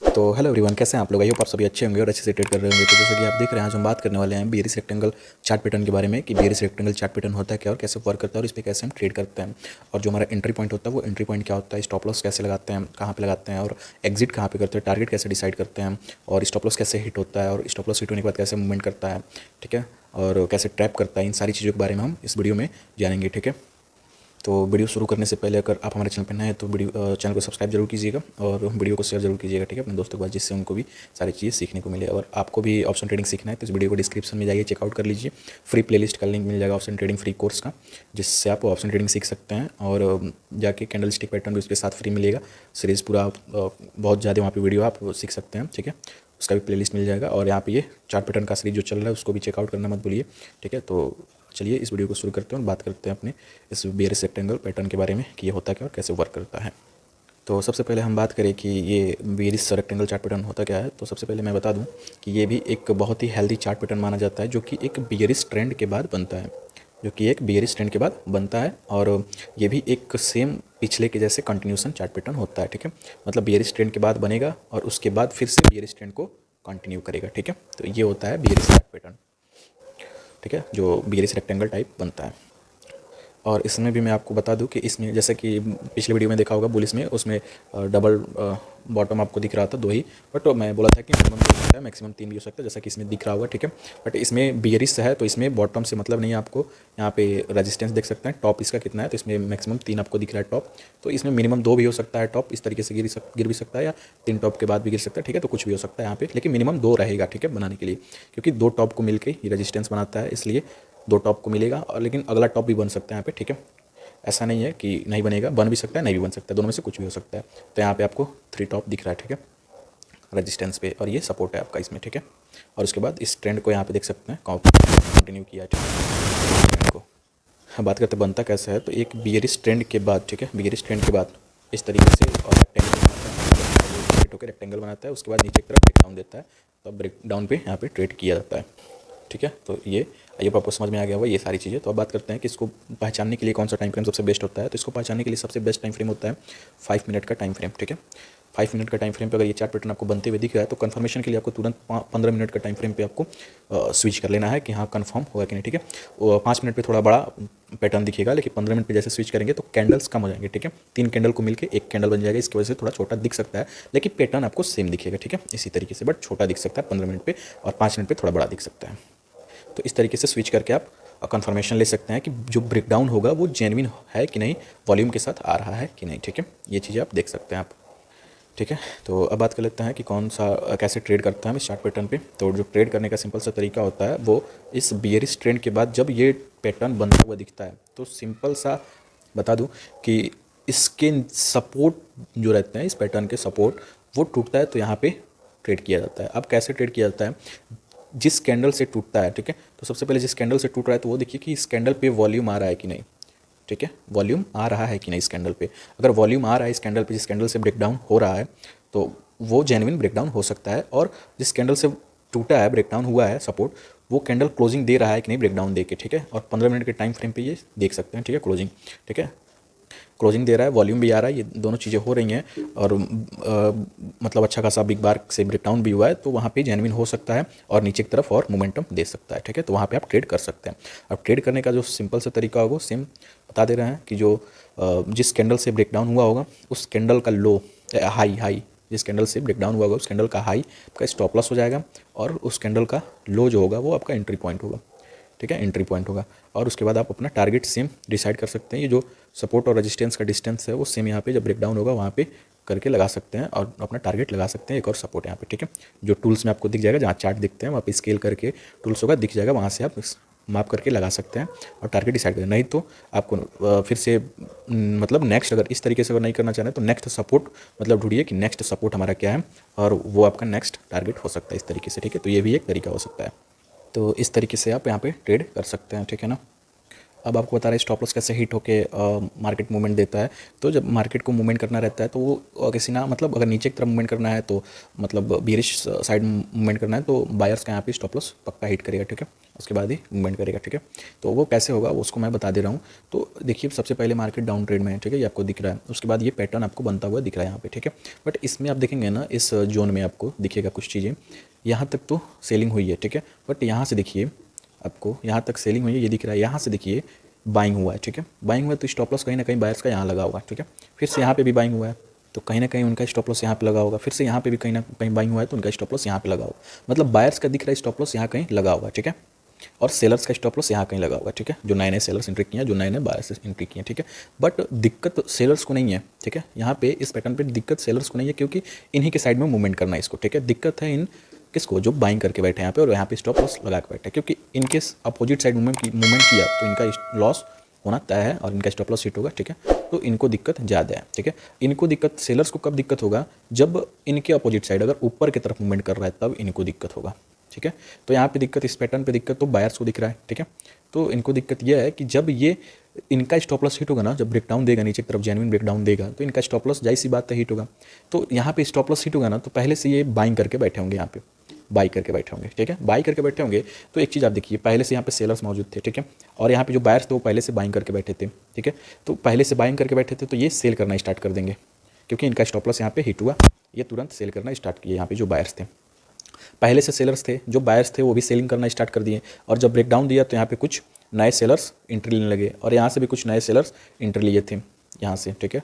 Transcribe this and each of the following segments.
तो hello everyone, कैसे हैं आप लोग? आई होप आप सभी अच्छे होंगे और अच्छे से ट्रेड कर रहे होंगे। तो जैसे कि आप देख रहे हैं, आज हम बात करने वाले हैं बेयरिश रेक्टेंगल चार्ट पैटर्न के बारे में कि बेयरिश रेक्टेंगल चार्ट पैटर्न होता है क्या और कैसे वर्क करता है और इस पर कैसे हम ट्रेड करते हैं, और जो हमारा एंट्री पॉइंट होता है वो एंट्री पॉइंट क्या होता है, स्टॉप लॉस कैसे लगाते हैं, कहाँ पे लगाते हैं, और एग्जिट कहाँ पे करते हैं, टारगेट कैसे डिसाइड करते हैं, और स्टॉप लॉस कैसे हिट होता है, और स्टॉप लॉस हिट होने के बाद कैसे मूवमेंट करता है, ठीक है, और कैसे ट्रैप करता है। इन सारी चीज़ों के बारे में हम इस वीडियो में जानेंगे, ठीक है। तो वीडियो शुरू करने से पहले अगर आप हमारे चैनल पर नए हैं तो वीडियो चैनल को सब्सक्राइब जरूर कीजिएगा और वीडियो को शेयर जरूर कीजिएगा, ठीक है, अपने दोस्तों के पास, जिससे उनको भी सारी चीज़ें सीखने को मिले। और आपको भी ऑप्शन ट्रेडिंग सीखना है तो इस वीडियो को डिस्क्रिप्शन में जाइए, चेकआउट कर लीजिए। फ्री प्लेलिस्ट का लिंक मिल जाएगा ऑप्शन ट्रेडिंग फ्री कोर्स का, जिससे आप ऑप्शन ट्रेडिंग सीख सकते हैं। और जाके कैंडल स्टिक पैटर्न भी उसके साथ फ्री मिलेगा, सीरीज़ पूरा बहुत ज़्यादा वहाँ पर वीडियो आप सीख सकते हैं, ठीक है। उसका भी प्लेलिस्ट मिल जाएगा। और यहाँ पे ये चार्ट पैटर्न का सीरीज जो चल रहा है उसको भी चेकआउट करना मत भूलिए, ठीक है। तो चलिए इस वीडियो को शुरू करते हैं और बात करते हैं अपने इस बेयरिश रेक्टेंगल पैटर्न के बारे में कि ये होता क्या और कैसे वर्क करता है। तो सबसे पहले हम बात करें कि ये बेयरिश रेक्टेंगल चार्ट पैटर्न होता क्या है। तो सबसे पहले मैं बता दूं कि ये भी एक बहुत ही हेल्दी चार्ट पैटर्न माना जाता है, जो कि एक बेयरिश ट्रेंड के बाद बनता है, और ये भी एक सेम पिछले के जैसे कंटिन्यूसन चार्ट पैटर्न होता है, ठीक है। मतलब बेयरिश ट्रेंड के बाद बनेगा और उसके बाद फिर से बेयरिश ट्रेंड को कंटिन्यू करेगा, ठीक है। तो ये होता है बेयरिश चार्ट पैटर्न, ठीक है, जो बेयरिश रेक्टेंगल टाइप बनता है। और इसमें भी मैं आपको बता दूं कि इसमें जैसे कि पिछले वीडियो में देखा होगा बुलिस में, उसमें डबल बॉटम आपको दिख रहा था, दो ही, बट मैं बोला था कि मिनिमम 2 हो सकता है, मैक्सिमम 3 भी हो सकता है, जैसा कि इसमें दिख रहा होगा, ठीक है। बट इसमें बेयरिश है तो इसमें बॉटम से मतलब नहीं है। आपको यहाँ पे रेजिस्टेंस देख सकते हैं, टॉप इसका कितना है, तो इसमें मैक्सिमम 3 आपको दिख रहा है टॉप। तो इसमें मिनिमम 2 भी हो सकता है टॉप, इस तरीके से गिर भी सकता है, या 3 टॉप के बाद भी गिर सकता है, ठीक है। तो कुछ भी हो सकता है यहाँ पे, लेकिन मिनिमम 2 रहेगा, ठीक है, बनाने के लिए, क्योंकि 2 टॉप को मिलकर ये रेजिस्टेंस बनाता है, इसलिए 2 टॉप को मिलेगा। और लेकिन अगला टॉप भी बन सकता है यहाँ पे, ठीक है। ऐसा नहीं है कि नहीं बनेगा, बन भी सकता है, नहीं भी बन सकता है, दोनों में से कुछ भी हो सकता है। तो यहाँ पे आपको 3 टॉप दिख रहा है, ठीक है, रेजिस्टेंस पे, और ये सपोर्ट है आपका इसमें, ठीक है। और उसके बाद इस ट्रेंड को यहाँ पे देख सकते हैं कंटिन्यू किया है, ठीक है। ट्रेंड को हम बात करते बनता कैसे है, तो एक बियरिश ट्रेंड के बाद, ठीक है, बियरिश ट्रेंड के बाद इस तरीके से और रेक्टेंगल बनाता है, उसके बाद नीचे की तरफ ब्रेक डाउन देता है, तो ब्रेक डाउन पे यहाँ पे ट्रेड किया जाता है, ठीक है। तो ये आइए आपको समझ में आ गया होगा ये सारी चीज़ें। तो अब बात करते हैं कि इसको पहचानने के लिए कौन सा टाइम फ्रेम सबसे बेस्ट होता है। तो इसको पहचानने के लिए सबसे बेस्ट टाइम फ्रेम होता है 5 मिनट का टाइम फ्रेम, ठीक है। 5 मिनट का टाइम फ्रेम पे अगर ये चार्ट पैटर्न आपको बनते हुए दिख रहा है तो कंफर्मेशन के लिए आपको तुरंत 15 मिनट का टाइम फ्रेम पे आपको स्विच कर लेना है कि हाँ कंफर्म होगा कि नहीं, ठीक है। 5 मिनट पे थोड़ा बड़ा पैटर्न दिखेगा, लेकिन 15 मिनट पे जैसे स्विच करेंगे तो कैंडल्स कम हो जाएंगे, ठीक है। 3 कैंडल को मिलकर एक कैंडल बन जाएगा, इसकी वजह से थोड़ा छोटा दिख सकता है, लेकिन पैटर्न आपको सेम दिखेगा, ठीक है, इसी तरीके से, बट छोटा दिख सकता है 15 मिनट पे, और 5 मिनट पे थोड़ा बड़ा दिख सकता है। तो इस तरीके से स्विच करके आप कंफर्मेशन ले सकते हैं कि जो ब्रेकडाउन होगा वो जेन्युइन है कि नहीं, वॉल्यूम के साथ आ रहा है कि नहीं, ठीक है। ये चीज़ें आप देख सकते हैं आप, ठीक है। तो अब बात कर लेते हैं कि कौन सा कैसे ट्रेड करता है हम इस चार्ट पैटर्न पे। तो जो ट्रेड करने का सिंपल सा तरीका होता है वो इस बियरिश ट्रेंड के बाद जब ये पैटर्न बनता हुआ दिखता है तो सिंपल सा बता दूं कि इसके सपोर्ट जो रहते हैं, इस पैटर्न के सपोर्ट वो टूटता है तो यहाँ पे ट्रेड किया जाता है। अब कैसे ट्रेड किया जाता है, जिस कैंडल से टूटता है, ठीक है, तो सबसे पहले जिस कैंडल से टूट रहा है तो वो देखिए कि इस कैंडल पे वॉल्यूम आ रहा है कि नहीं, ठीक है, वॉल्यूम आ रहा है कि नहीं इस कैंडल पे। अगर वॉल्यूम आ रहा है इस कैंडल पे, जिस कैंडल से ब्रेकडाउन हो रहा है, तो वो जेन्युइन ब्रेकडाउन हो सकता है। और जिस कैंडल से टूटा है, ब्रेकडाउन हुआ है सपोर्ट, वो कैंडल क्लोजिंग दे रहा है कि नहीं ब्रेकडाउन दे के, ठीक है। और 15 मिनट के टाइम फ्रेम पे ये देख सकते हैं, ठीक है, क्लोजिंग, ठीक है, क्लोजिंग दे रहा है, वॉल्यूम भी आ रहा है, ये दोनों चीज़ें हो रही हैं, और मतलब अच्छा खासा बिग बार से ब्रेकडाउन भी हुआ है, तो वहाँ पे जेन्युइन हो सकता है और नीचे की तरफ और मोमेंटम दे सकता है, ठीक है। तो वहाँ पे आप ट्रेड कर सकते हैं। अब ट्रेड करने का जो सिंपल सा तरीका होगा सेम बता दे रहे हैं कि जो जिस कैंडल से ब्रेकडाउन हुआ होगा उस कैंडल का लो हाई जिस कैंडल से ब्रेकडाउन हुआ होगा उस कैंडल का हाई आपका स्टॉप लॉस हो जाएगा, और उस कैंडल का लो जो होगा वो आपका एंट्री पॉइंट होगा, ठीक है, एंट्री पॉइंट होगा। और उसके बाद आप अपना टारगेट सेम डिसाइड कर सकते हैं। ये जो सपोर्ट और रेजिस्टेंस का डिस्टेंस है वो सेम यहाँ पे जब ब्रेकडाउन होगा वहाँ पे करके लगा सकते हैं और अपना टारगेट लगा सकते हैं। एक और सपोर्ट यहाँ पे, ठीक है, जो टूल्स में आपको दिख जाएगा, जहाँ चार्ट दिखते हैं वहाँ पे स्केल करके टूल्स होगा, दिख जाएगा, वहाँ से आप माप करके लगा सकते हैं और टारगेट डिसाइड करें। नहीं तो आपको फिर से मतलब नेक्स्ट, अगर इस तरीके से अगर नहीं करना चाह रहे तो नेक्स्ट सपोर्ट मतलब ढूंढिए कि नेक्स्ट सपोर्ट हमारा क्या है, और वो आपका नेक्स्ट टारगेट हो सकता है इस तरीके से, ठीक है। तो ये भी एक तरीका हो सकता है। तो इस तरीके से आप यहाँ पे ट्रेड कर सकते हैं, ठीक है ना। अब आपको बता रहा है स्टॉप लॉस कैसे हिट होके मार्केट मूवमेंट देता है। तो जब मार्केट को मूवमेंट करना रहता है तो वो किसी ना मतलब अगर नीचे की तरफ मूवमेंट करना है तो मतलब बियरिश साइड मूवमेंट करना है तो बायर्स का यहाँ पे स्टॉप लॉस पक्का हिट करेगा, ठीक है, उसके बाद ही मूवमेंट करेगा, ठीक है। तो वो कैसे होगा वो उसको मैं बता दे रहा हूँ। तो देखिए सबसे पहले मार्केट डाउन ट्रेड में है, ठीक है, ये आपको दिख रहा है, उसके बाद ये पैटर्न आपको बनता हुआ दिख रहा है यहाँ पे, ठीक है। बट इसमें आप देखेंगे ना इस जोन में आपको दिखेगा कुछ चीज़ें, यहाँ तक तो सेलिंग हुई है, ठीक है, बट यहाँ से देखिए आपको यहाँ तक सेलिंग हुई है, ये दिख रहा है, यहाँ से देखिए बाइंग हुआ है, ठीक है, बाइंग हुआ है तो स्टॉप लॉस कहीं ना कहीं बायर्स का यहाँ लगा होगा, ठीक है। फिर से यहाँ पे भी बाइंग हुआ है तो कहीं ना कहीं उनका स्टॉप लॉस यहाँ पे लगा होगा, फिर से यहाँ पे भी कहीं ना कहीं बाइंग हुआ है तो उनका स्टॉप लॉस यहाँ पे लगा होगा, मतलब बायर्स का दिख रहा है स्टॉप लॉस यहाँ कहीं लगा होगा, ठीक है, और सेलर्स का स्टॉप लॉस यहाँ कहीं लगा होगा, ठीक है, जो नए नए सेलर्स एंट्री किए हैं, जो नए नए बायर्स एंट्री किए हैं, ठीक है। बट दिक्कत सेलर्स को नहीं है, ठीक है, यहाँ पे इस पैटर्न पे दिक्कत सेलर्स को नहीं है क्योंकि इन्हीं के साइड में मूवमेंट करना है इसको, ठीक है। दिक्कत है इन किसको, जो बाइंग करके बैठे हैं यहाँ पे और यहाँ पे स्टॉप लॉस लगा के बैठे हैं, क्योंकि इनके अपोजिट साइड मूवमेंट किया तो इनका लॉस होना तय है और इनका स्टॉप लॉस हिट होगा, ठीक है। तो इनको दिक्कत ज़्यादा है, ठीक है। इनको दिक्कत सेलर्स को कब दिक्कत होगा, जब इनके अपोजिट साइड अगर ऊपर की तरफ मूवमेंट कर रहा है तब इनको दिक्कत होगा, ठीक है। तो यहाँ पे दिक्कत, इस पैटर्न पे दिक्कत तो बायर्स को दिख रहा है, ठीक है। तो इनको दिक्कत यह है कि जब ये इनका स्टॉप लॉस हिट होगा ना, जब ब्रेकडाउन देगा नीचे की तरफ जेन्युइन ब्रेकडाउन देगा तो इनका स्टॉप लॉस जाहिर सी बात है हिट होगा। तो यहाँ पे स्टॉप लॉस हिट होगा ना तो पहले से ये बाइंग करके बैठे होंगे, यहाँ पे बाई करके बैठे होंगे, ठीक है, बाई करके बैठे होंगे। तो एक चीज़ आप देखिए पहले से यहाँ पे सेलर्स मौजूद थे, ठीक है, और यहाँ पे जो बायर्स थे वो पहले से बाइंग करके बैठे थे, ठीक है। तो पहले से बाइंग करके बैठे थे तो ये सेल करना स्टार्ट कर देंगे क्योंकि इनका स्टॉप लॉस यहाँ पे हिट हुआ, ये तुरंत सेल करना स्टार्ट किए। यहाँ पे जो बायर्स थे पहले से सेलर्स थे, जो बायर्स थे वो भी सेलिंग करना स्टार्ट कर दिए, और जब ब्रेकडाउन दिया तो यहाँ पे कुछ नए सेलर्स एंट्री लेने लगे और यहाँ से भी कुछ नए सेलर्स एंट्री लिए थे यहाँ से, ठीक है,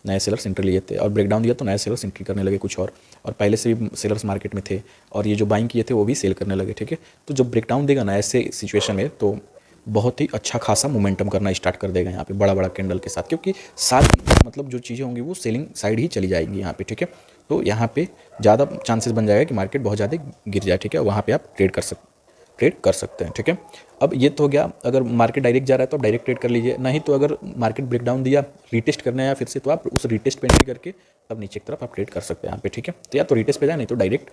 नए सेलर्स एंट्री लिए थे और ब्रेकडाउन दिया तो नए सेलर्स एंट्री करने लगे कुछ और पहले से भी सेलर्स मार्केट में थे और ये जो बाइंग किए थे वो भी सेल करने लगे, ठीक है। तो जब ब्रेकडाउन देगा ना ऐसे सिचुएशन में तो बहुत ही अच्छा खासा मोमेंटम करना स्टार्ट कर देगा यहाँ पे बड़ा बड़ा कैंडल के साथ, क्योंकि सारी मतलब जो चीज़ें होंगी वो सेलिंग साइड ही चली जाएंगी यहाँ पे, ठीक है। तो यहाँ पे ज़्यादा चांसेस बन जाएगा कि मार्केट बहुत ज़्यादा गिर जाए, ठीक है, वहाँ पे आप ट्रेड कर सकते हैं, ठीक है। अब ये तो हो गया, अगर मार्केट डायरेक्ट जा रहा है तो आप डायरेक्ट ट्रेड कर लीजिए, नहीं तो अगर मार्केट ब्रेकडाउन दिया रीटेस्ट करना है या फिर से तो आप उस रीटेस्ट पे एंट्री करके तब नीचे की तरफ आप ट्रेड कर सकते हैं यहाँ पे, ठीक है। तो या तो रीटेस्ट पे जाए नहीं तो डायरेक्ट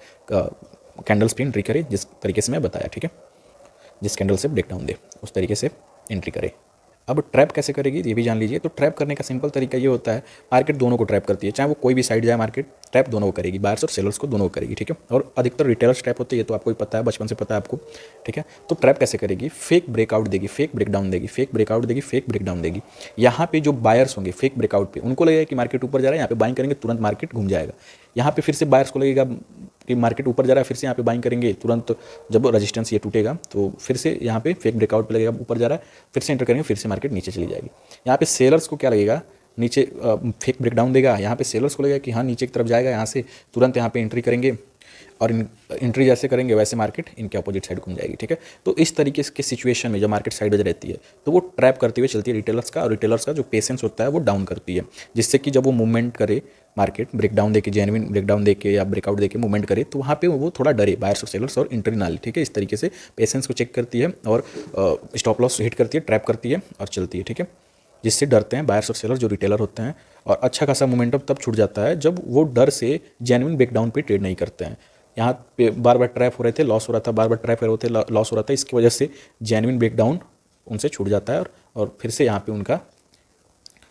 कैंडल्स पे एंट्री करें जिस तरीके से मैं बताया, ठीक है, जिस कैंडल से ब्रेकडाउन दे उस तरीके से एंट्री करे। अब ट्रैप कैसे करेगी ये भी जान लीजिए। तो ट्रैप करने का सिंपल तरीका ये होता है, मार्केट दोनों को ट्रैप करती है, चाहे वो कोई भी साइड जाए मार्केट ट्रैप दोनों को करेगी, बायर्स और सेलर्स को दोनों को करेगी, ठीक है। और अधिकतर रिटेलर्स ट्रैप होते हैं, ये तो आपको ही पता है, बचपन से पता है आपको, ठीक है। तो ट्रैप कैसे करेगी, फेक ब्रेकआउट देगी, फेक ब्रेकडाउन देगी, फेक ब्रेकआउट देगी, फेक ब्रेकडाउन देगी। यहाँ पे जो बायर्स होंगे फेक ब्रेकआउट पे उनको लगेगा कि मार्केट ऊपर जा रहा है, यहाँ पे बाइंग करेंगे तुरंत मार्केट घूम जाएगा। यहाँ पे फिर से बायर्स को लगेगा कि मार्केट ऊपर जा रहा है, फिर से यहाँ पे बाइंग करेंगे तुरंत, जब रेजिस्टेंस ये टूटेगा तो फिर से यहाँ पे फेक ब्रेकआउट पे लगेगा ऊपर जा रहा है, फिर से एंटर करेंगे, फिर से मार्केट नीचे चली जाएगी। यहाँ पे सेलर्स को क्या लगेगा, नीचे फेक ब्रेकडाउन देगा, यहाँ पे सेलर्स को लगेगा कि हाँ नीचे की तरफ जाएगा, यहाँ से तुरंत यहाँ पे एंट्री करेंगे और एंट्री जैसे करेंगे वैसे मार्केट इनके अपोजिट साइड घूम जाएगी, ठीक है। तो इस तरीके के सिचुएशन में जब मार्केट साइड रहती है तो वो ट्रैप करते हुए चलती है रिटेलर्स का, और रिटेलर्स का जो पेशेंस होता है वो डाउन करती है, जिससे कि जब वो मूवमेंट करे मार्केट ब्रेकडाउन देके, जेन्युइन ब्रेकडाउन देके या ब्रेकआउट देके मूवमेंट करे तो वहाँ पे वो थोड़ा डरे, बायर्स और सेलर्स, और एंट्री ना ले, ठीक है। इस तरीके से पेशेंस को चेक करती है और स्टॉप लॉस हिट करती है, ट्रैप करती है और चलती है, ठीक है, जिससे डरते हैं बायर्स और सेलर जो रिटेलर होते हैं। और अच्छा खासा मोमेंटम तब छूट जाता है जब वो डर से जेन्युइन ब्रेकडाउन पे ट्रेड नहीं करते हैं। यहाँ पे बार बार ट्रैप हो रहे थे, लॉस हो रहा था, बार बार ट्रैप हो रहे थे, लॉस हो रहा था, इसकी वजह से जेन्युइन ब्रेकडाउन उनसे छूट जाता है और फिर से यहाँ पे उनका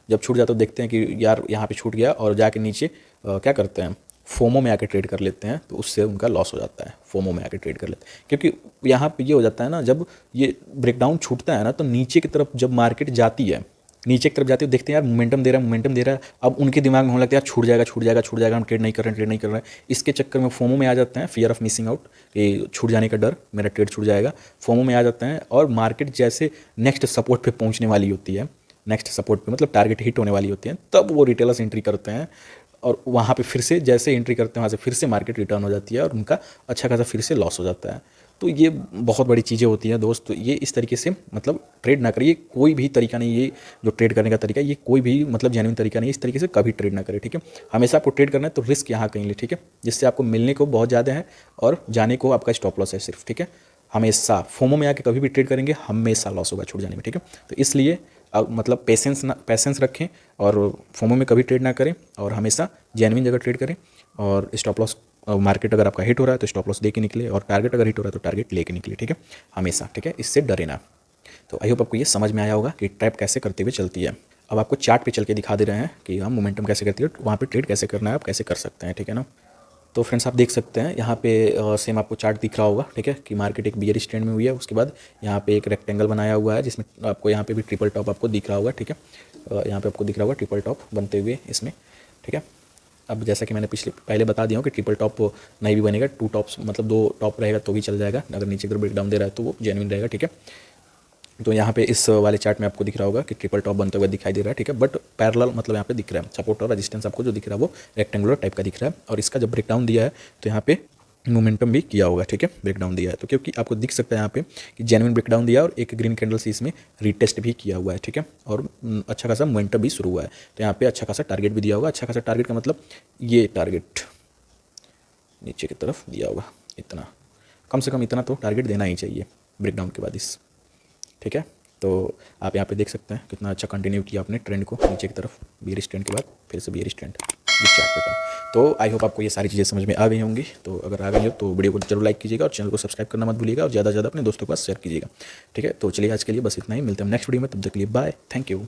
जब छूट जाता है तो देखते हैं कि यार यहाँ पे छूट गया और जाके नीचे क्या करते हैं, फोमो में आके ट्रेड कर लेते हैं, तो उससे उनका लॉस हो जाता है, फोमो में आके ट्रेड कर लेते हैं। क्योंकि यहाँ पे ये हो जाता है ना, जब ये ब्रेकडाउन छूटता है ना तो नीचे की तरफ जब मार्केट जाती है, नीचे की तरफ जाती है तो देखते हैं यार मोमेंटम दे रहा है, मोमेंटम दे रहा है, अब उनके दिमाग में होने लगता है यार छूट जाएगा छूट जाएगा छूट जाएगा, हम ट्रेड नहीं कर रहे हैं, ट्रेड नहीं कर रहे हैं। इसके चक्कर में फोमो में आ जाते हैं, फियर ऑफ मिसिंग आउट, कि छूट जाने का डर, मेरा ट्रेड छूट जाएगा, फोमो में आ जाते हैं। और मार्केट जैसे नेक्स्ट सपोर्ट पे पहुंचने वाली होती है, नेक्स्ट सपोर्ट पे मतलब टारगेट हिट होने वाली होती है, तब वो रिटेलर्स एंट्री करते हैं और वहाँ पे फिर से जैसे एंट्री करते हैं वहाँ से फिर से मार्केट रिटर्न हो जाती है और उनका अच्छा खासा फिर से लॉस हो जाता है। तो ये बहुत बड़ी चीज़ें होती हैं दोस्त। तो ये इस तरीके से मतलब ट्रेड ना करिए, कोई भी तरीका नहीं, ये जो ट्रेड करने का तरीका ये कोई भी मतलब जेन्युइन तरीका नहीं, इस तरीके से कभी ट्रेड ना करें, ठीक है। हमेशा आपको ट्रेड करना है तो रिस्क यहाँ कहीं ले, ठीक है, जिससे आपको मिलने को बहुत ज़्यादा है और जाने को आपका स्टॉप लॉस है सिर्फ, ठीक है। हमेशा फोमो में आके कभी भी ट्रेड करेंगे हमेशा लॉस होगा छूट जाने में, ठीक है। तो इसलिए मतलब पेशेंस रखें और फोमो में कभी ट्रेड ना करें और हमेशा जेन्युइन जगह ट्रेड करें। और स्टॉप लॉस मार्केट अगर आपका हिट हो रहा है तो स्टॉप लॉस दे के निकले और टारगेट अगर हिट हो रहा है तो टारगेट लेके निकले, ठीक है, हमेशा, ठीक है, इससे डरे ना। तो आई होप आपको ये समझ में आया होगा कि ट्रैप कैसे करते हुए चलती है। अब आपको चार्ट पे चल के दिखा दे रहे हैं कि हम मोमेंटम कैसे करती है, वहाँ पे ट्रेड कैसे करना है, आप कैसे कर सकते हैं, ठीक है ना। तो फ्रेंड्स आप देख सकते हैं यहाँ पे सेम आपको चार्ट दिख रहा होगा, ठीक है, कि मार्केट एक बियर स्टैंड में हुई है। उसके बाद यहाँ पे एक रेक्टेंगल बनाया हुआ है जिसमें आपको यहाँ पे भी ट्रिपल टॉप आपको दिख रहा होगा, ठीक है। यहाँ पे आपको दिख रहा होगा ट्रिपल टॉप बनते हुए इसमें, ठीक है। अब जैसा कि मैंने पहले बता दिया हूँ कि ट्रिपल टॉप नहीं भी बनेगा, 2 टॉप्स मतलब 2 टॉप रहेगा तो भी चल जाएगा। अगर नीचे की तरफ ब्रेकडाउन दे रहा है तो वो जेन्युइन रहेगा, ठीक है। तो यहाँ पे इस वाले चार्ट में आपको दिख रहा होगा कि ट्रिपल टॉप बनते हुए दिखाई दे रहा है, ठीक है। बट पैरेलल मतलब यहाँ पे दिख रहा है सपोर्ट और रेजिस्टेंस आपको जो दिख रहा है वो रेक्टेंगुलर टाइप का दिख रहा है। और इसका जब ब्रेकडाउन दिया है तो यहाँ पे मोमेंटम भी किया होगा, ठीक है, ब्रेकडाउन दिया है तो, क्योंकि आपको दिख सकता है यहाँ पे कि जेन्युइन ब्रेकडाउन दिया और एक ग्रीन कैंडल से इसमें रीटेस्ट भी किया हुआ है, ठीक है। और अच्छा खासा मोमेंटम भी शुरू हुआ है। तो यहाँ पे अच्छा खासा टारगेट भी दिया होगा। अच्छा खासा टारगेट का मतलब ये टारगेट नीचे की तरफ दिया होगा, इतना कम से कम इतना तो टारगेट देना ही चाहिए ब्रेकडाउन के बाद इस, ठीक है। तो आप यहाँ पे देख सकते हैं कितना अच्छा कंटिन्यू किया आपने ट्रेंड को नीचे की तरफ, बियरिश ट्रेंड के बाद फिर से bearish trend with chart pattern. तो आई होप आपको ये सारी चीज़ें समझ में आ गई होंगी। तो अगर आ गई हो तो वीडियो को जरूर लाइक कीजिएगा और चैनल को सब्सक्राइब करना मत भूलिएगा और ज़्यादा से ज़्यादा अपने दोस्तों के पास शेयर कीजिएगा, ठीक है। तो चलिए आज के लिए बस इतना ही, मिलते हैं नेक्स्ट वीडियो में, तब तक के लिए बाय, थैंक यू।